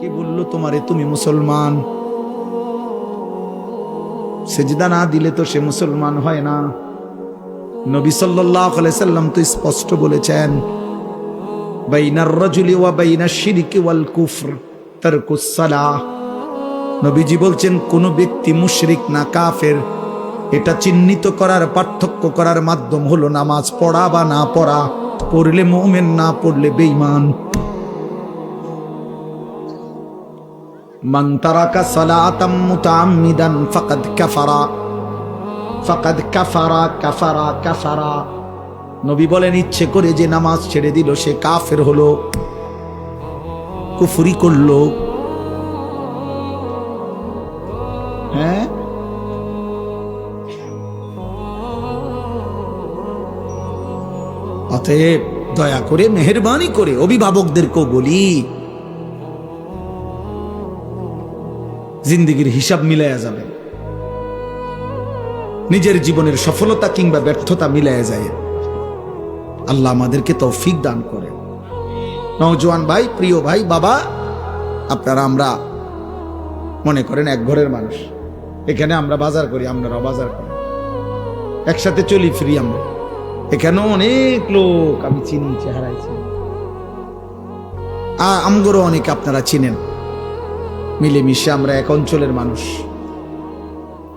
কি বললো তোমারে তুমি মুসলমান? সেজদা না দিলে তো সে মুসলমান হয় না। নবী সাল্লাল্লাহু আলাইহি সাল্লাম তো স্পষ্ট বলেছেন, বাইনার রাজুলি ওয়া বাইনাশ শিরকি ওয়াল কুফর তারকুস সালাহ। নবীজি বলছেন কোন ব্যক্তি মুশরিক না কাফের, এটা চিহ্নিত করার, পার্থক্য করার মাধ্যম হলো নামাজ পড়া বা না পড়া, পড়লে মুমিন, না পড়লে বেঈমান। মান তারাকা সালাতাম মুতাআম্মিদান ফাকাদ কাফারা, ফাকাদ কাফারা কাফারা কাফারা। নবী বলেন ইচ্ছে করে যে নামাজ ছেড়ে দিল সে কাফের হলো, কুফরি করলো। হ্যাঁ, অতএব দয়া করে মেহেরবানি করে অভিভাবকদেরকেও বলি, জিন্দেগির হিসাব মিলাইয়া যাবে, নিজের জীবনের সফলতা কিংবা ব্যর্থতা মিলাইয়া যায়। আল্লাহ আমাদেরকে তৌফিক দান করে। নওজোয়ান ভাই, প্রিয় ভাই, বাবা, আপনারা আমরা মনে করেন এক ঘরের মানুষ। এখানে আমরা বাজার করি, আপনারাও বাজার করেন, একসাথে চলি ফিরি আমরা। এখানেও অনেক লোক আমি চিনি, চেহারায় চিনি, আমগরও অনেক আপনারা চিনেন। মিলেমিশে আমরা এক অঞ্চলের মানুষ।